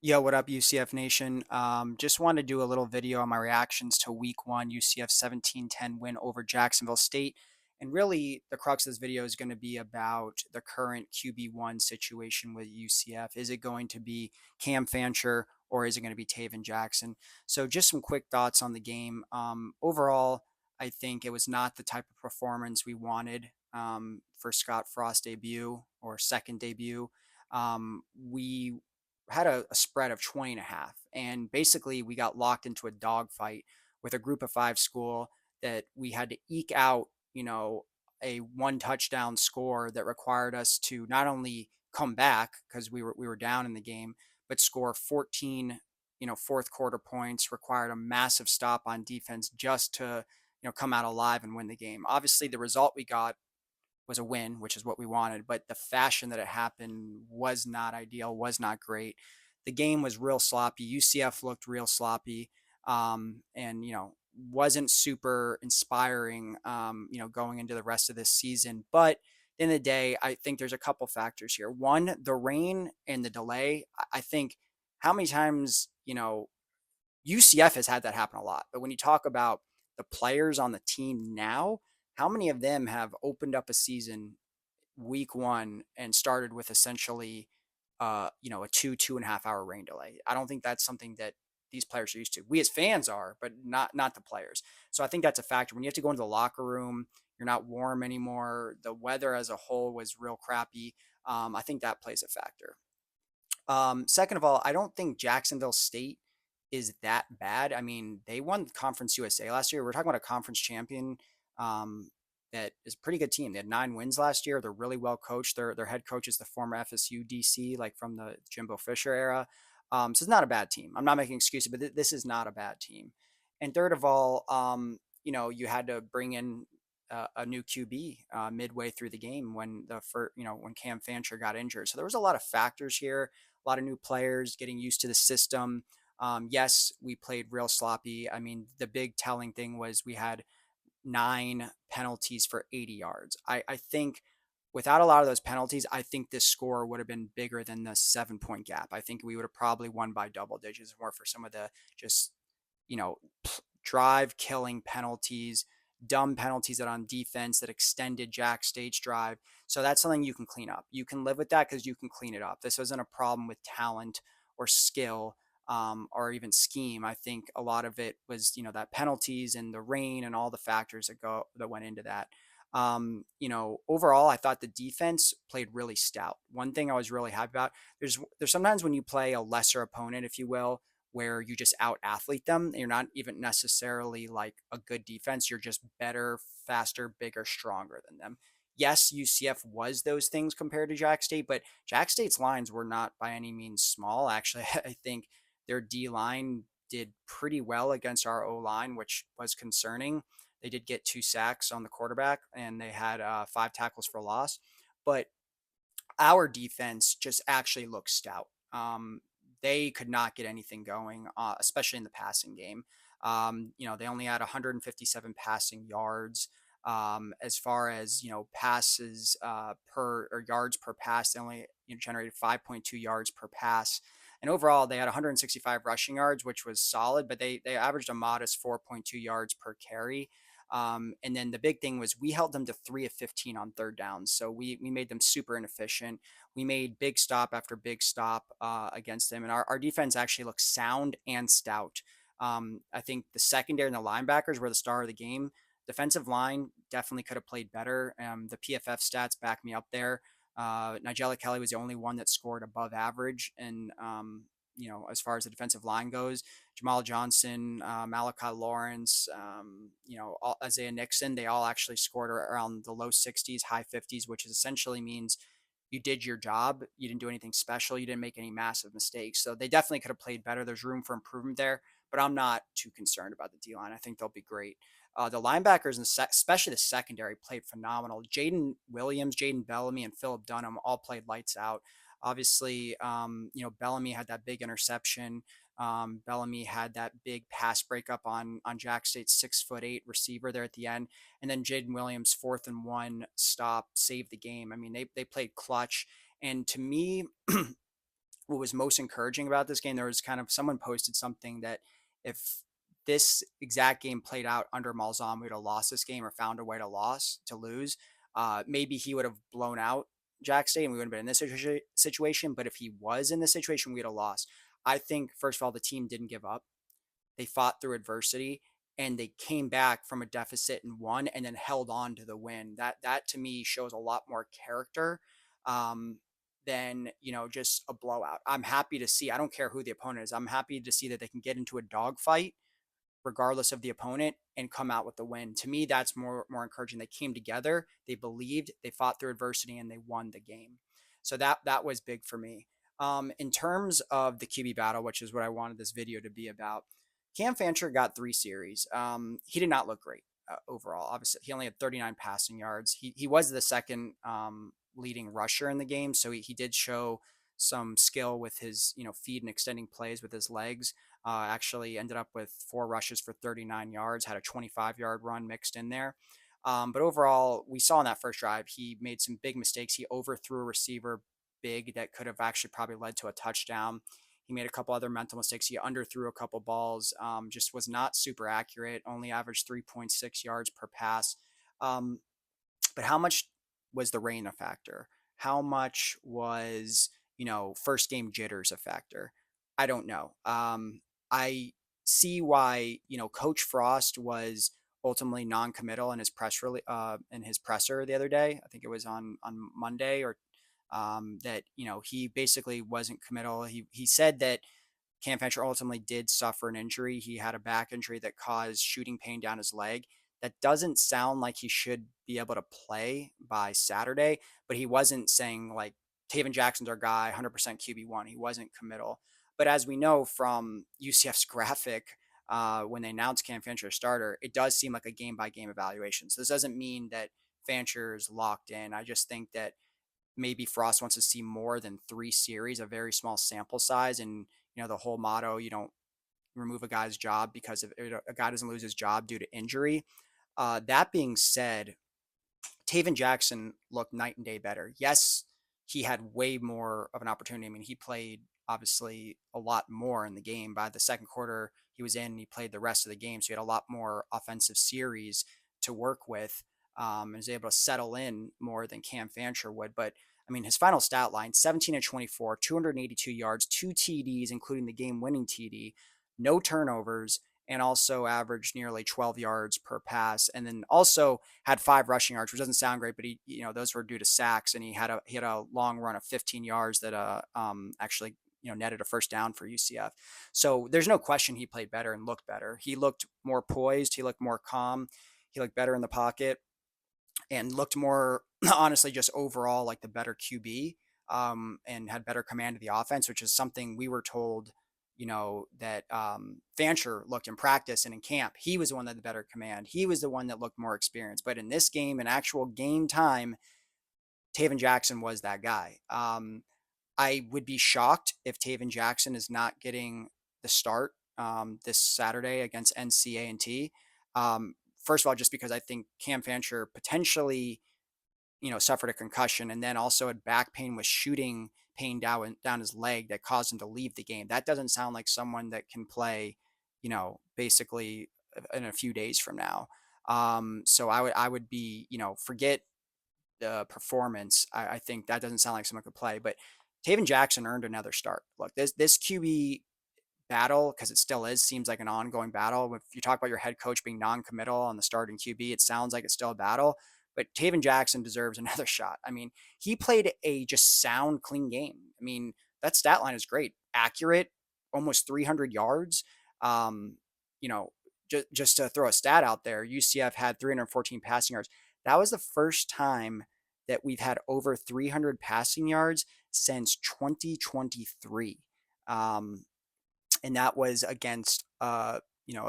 Yo, what up, UCF Nation? Just wanted to do a little video on my reactions to Week 1 UCF 17-10 win over Jacksonville State. And really, the crux of this video is going to be about the current QB1 situation with UCF. Is it going to be Cam Fancher or is it going to be Tayven Jackson? So, just some quick thoughts on the game. Overall, I think it was not the type of performance we wanted for Scott Frost's debut or second debut. We had a spread of 20 and a half. And basically, we got locked into a dogfight with a group of five school that we had to eke out, a one touchdown score that required us to not only come back because we were down in the game, but score 14, fourth quarter points, required a massive stop on defense just to, come out alive and win the game. Obviously, the result we got was a win, which is what we wanted. But the fashion that it happened was not ideal, was not great. The game was real sloppy. UCF looked real sloppy, and wasn't super inspiring. Going into the rest of this season. But in the day, I think there's a couple factors here. One, the rain and the delay. I think how many times UCF has had that happen a lot. But when you talk about the players on the team now, how many of them have opened up a season week one and started with essentially, a 2.5 hour rain delay? I don't think that's something that these players are used to. We as fans are, but not the players. So I think that's a factor. When you have to go into the locker room, you're not warm anymore. The weather as a whole was real crappy. I think that plays a factor. Second of all, I don't think Jacksonville State is that bad. I mean, they won Conference USA last year. We're talking about a conference champion that is a pretty good team. They had 9 wins last year. They're really well coached. Their head coach is the former FSU DC, like from the Jimbo Fisher era. So it's not a bad team. I'm not making excuses, but this is not a bad team. And third of all, you had to bring in a new QB midway through the game when when Cam Fancher got injured. So there was a lot of factors here, a lot of new players getting used to the system. Yes, we played real sloppy. I mean, the big telling thing was we had 9 penalties for 80 yards. I think without a lot of those penalties, I think this score would have been bigger than the 7 point gap. I think we would have probably won by double digits more for some of the just, you know, drive killing penalties, dumb penalties that on defense that extended Jack State's drive. So that's something you can clean up. You can live with that because you can clean it up. This wasn't a problem with talent or skill or even scheme. I think a lot of it was, that penalties and the rain and all the factors that went into that. Overall, I thought the defense played really stout. One thing I was really happy about, there's sometimes when you play a lesser opponent, if you will, where you just out athlete them. You're not even necessarily like a good defense. You're just better, faster, bigger, stronger than them. Yes, UCF was those things compared to Jack State, but Jack State's lines were not by any means small. Actually, I think their D line did pretty well against our O line, which was concerning. They did get 2 sacks on the quarterback and they had 5 tackles for loss. But our defense just actually looks stout. They could not get anything going, especially in the passing game. They only had 157 passing yards. As far as passes per or yards per pass, they only generated 5.2 yards per pass. And overall, they had 165 rushing yards, which was solid, but they averaged a modest 4.2 yards per carry. And then the big thing was we held them to 3 of 15 on third downs. So we made them super inefficient. We made big stop after big stop against them. And our defense actually looked sound and stout. I think the secondary and the linebackers were the star of the game. Defensive line definitely could have played better. The PFF stats back me up there. Nigella Kelly was the only one that scored above average. And, as far as the defensive line goes, Jamal Johnson, Malachi Lawrence, Isaiah Nixon, they all actually scored around the low 60s, high 50s, which essentially means you did your job. You didn't do anything special. You didn't make any massive mistakes. So they definitely could have played better. There's room for improvement there, but I'm not too concerned about the D line. I think they'll be great. The linebackers, and especially the secondary, played phenomenal. Jaden Williams, Jaden Bellamy, and Philip Dunham all played lights out. Obviously, Bellamy had that big interception. Bellamy had that big pass breakup on Jack State's 6'8" receiver there at the end, and then Jaden Williams' 4th-and-1 stop saved the game. I mean, they played clutch, and to me, what was most encouraging about this game, there was kind of someone posted something that if this exact game played out under Malzahn, we'd have lost this game or found a way to lose. Maybe he would have blown out Jack State and we wouldn't have been in this situation. But if he was in this situation, we'd have lost. I think, first of all, the team didn't give up. They fought through adversity and they came back from a deficit and won and then held on to the win. That to me shows a lot more character um, than just a blowout. I'm happy to see. I don't care who the opponent is. I'm happy to see that they can get into a dogfight regardless of the opponent and come out with the win. To me, that's more encouraging. They came together, they believed, they fought through adversity, and they won the game. So that was big for me. In terms of the QB battle, which is what I wanted this video to be about, Cam Fancher got 3 series. He did not look great overall. Obviously, he only had 39 passing yards. He was the second leading rusher in the game, so he did show some skill with his feet and extending plays with his legs. Actually ended up with 4 rushes for 39 yards, had a 25-yard run mixed in there. But overall, we saw in that first drive, he made some big mistakes. He overthrew a receiver big that could have actually probably led to a touchdown. He made a couple other mental mistakes. He underthrew a couple balls, just was not super accurate, only averaged 3.6 yards per pass. Um, but how much was the rain a factor? How much was, first game jitters a factor? I don't know. I see why, Coach Frost was ultimately non-committal in his in his presser the other day. I think it was on Monday or that, he basically wasn't committal. He said that Cam Fancher ultimately did suffer an injury. He had a back injury that caused shooting pain down his leg. That doesn't sound like he should be able to play by Saturday, but he wasn't saying like Tayven Jackson's our guy, 100% QB1. He wasn't committal. But as we know from UCF's graphic, when they announced Cam Fancher starter, it does seem like a game by game evaluation. So this doesn't mean that Fancher is locked in. I just think that maybe Frost wants to see more than 3 series, a very small sample size. And, the whole motto, you don't remove a guy's job because if a guy doesn't lose his job due to injury. That being said, Tayven Jackson looked night and day better. Yes, he had way more of an opportunity. I mean, he played obviously a lot more in the game. By the second quarter, he was in and he played the rest of the game. So he had a lot more offensive series to work with and was able to settle in more than Cam Fancher would. But I mean, his final stat line 17 of 24, 282 yards, 2 TDs, including the game winning TD, no turnovers, and also averaged nearly 12 yards per pass. And then also had 5 rushing yards, which doesn't sound great, but those were due to sacks. And he had a long run of 15 yards that actually netted a first down for UCF. So there's no question he played better and looked better. He looked more poised. He looked more calm. He looked better in the pocket and looked more honestly just overall like the better QB and had better command of the offense, which is something we were told, that Fancher looked in practice and in camp. He was the one that had the better command. He was the one that looked more experienced. But in this game, in actual game time, Tayven Jackson was that guy. I would be shocked if Tayven Jackson is not getting the start this Saturday against NC A&T. First of all, just because I think Cam Fancher potentially, suffered a concussion and then also had back pain with shooting pain down his leg that caused him to leave the game. That doesn't sound like someone that can play, basically in a few days from now. So I would be, forget the performance. I think that doesn't sound like someone could play, but Tayven Jackson earned another start. Look, this QB battle, because it still is, seems like an ongoing battle. If you talk about your head coach being non-committal on the starting QB, it sounds like it's still a battle. But Tayven Jackson deserves another shot. I mean, he played a just sound, clean game. I mean, that stat line is great, accurate, almost 300 yards. Um, you know, just to throw a stat out there, UCF had 314 passing yards. That was the first time that we've had over 300 passing yards since 2023. Um, and that was against a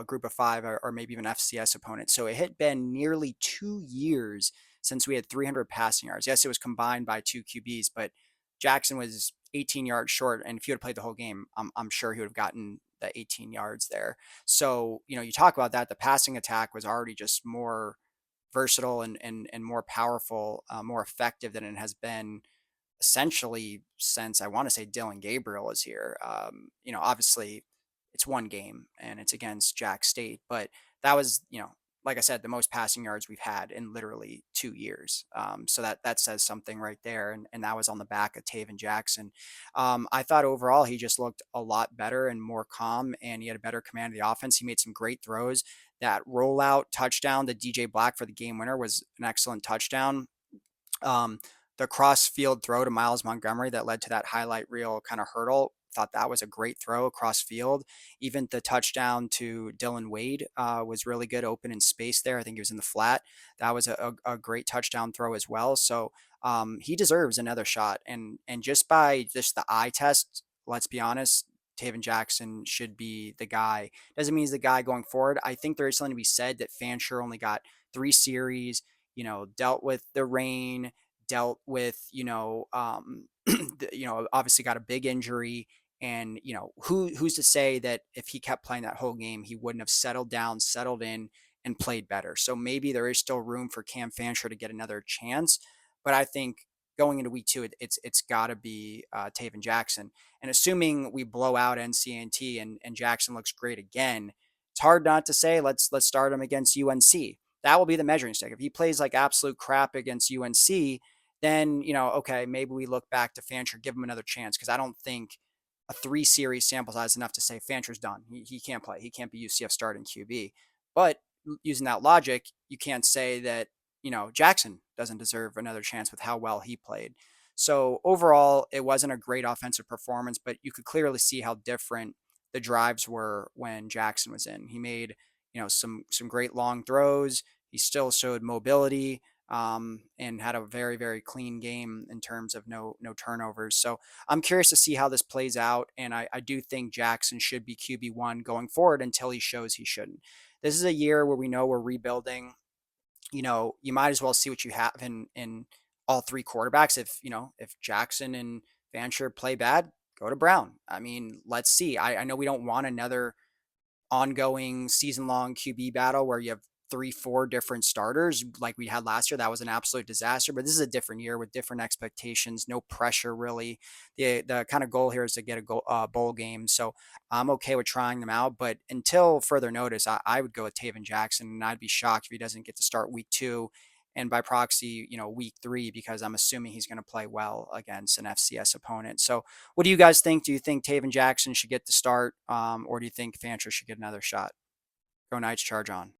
group of 5 or maybe even FCS opponent. So it had been nearly 2 years since we had 300 passing yards. Yes, it was combined by 2 QBs, but Jackson was 18 yards short. And if you had played the whole game, I'm sure he would have gotten the 18 yards there. So, you talk about that. The passing attack was already just more versatile and more powerful, more effective than it has been essentially since I want to say Dylan Gabriel is here. Obviously it's one game and it's against Jack State, but that was, like I said, the most passing yards we've had in literally 2 years. So that says something right there. And that was on the back of Tayven Jackson. I thought overall he just looked a lot better and more calm, and he had a better command of the offense. He made some great throws. That rollout touchdown to DJ Black for the game winner was an excellent touchdown. Um, the cross field throw to Miles Montgomery that led to that highlight reel kind of hurdle. Thought that was a great throw across field. Even the touchdown to Dylan Wade was really good, open in space there. I think he was in the flat. That was a great touchdown throw as well. So he deserves another shot. And just by just the eye test, let's be honest, Taven Jackson should be the guy. Doesn't mean he's the guy going forward. I think there is something to be said that Fancher only got 3 series, dealt with the rain, dealt with, obviously got a big injury. And, who's to say that if he kept playing that whole game, he wouldn't have settled down, settled in, and played better. So maybe there is still room for Cam Fancher to get another chance. But I think going into week 2, it's got to be Taven Jackson. And assuming we blow out NC A&T and Jackson looks great again, it's hard not to say let's start him against UNC. That will be the measuring stick. If he plays like absolute crap against UNC, then, okay, maybe we look back to Fancher, give him another chance, because I don't think a 3 series sample size is enough to say Fancher's done. He can't play. He can't be UCF starting QB. But using that logic, you can't say that, Jackson doesn't deserve another chance with how well he played. So overall, it wasn't a great offensive performance, but you could clearly see how different the drives were when Jackson was in. He made, some great long throws. He still showed mobility, and had a very, very clean game in terms of no turnovers. So I'm curious to see how this plays out, and I do think Jackson should be QB1 going forward until he shows he shouldn't. This is a year where we know we're rebuilding. You might as well see what you have in all 3 quarterbacks. If Jackson and Fancher play bad, go to Brown. I mean, let's see. I know we don't want another ongoing season long QB battle where you have 3, 4 different starters like we had last year. That was an absolute disaster, but this is a different year with different expectations, no pressure really. The kind of goal here is to get a bowl game. So I'm okay with trying them out, but until further notice, I would go with Taven Jackson, and I'd be shocked if he doesn't get to start week 2 and by proxy, week 3, because I'm assuming he's going to play well against an FCS opponent. So what do you guys think? Do you think Taven Jackson should get the start, or do you think Fancher should get another shot? Go Knights, charge on.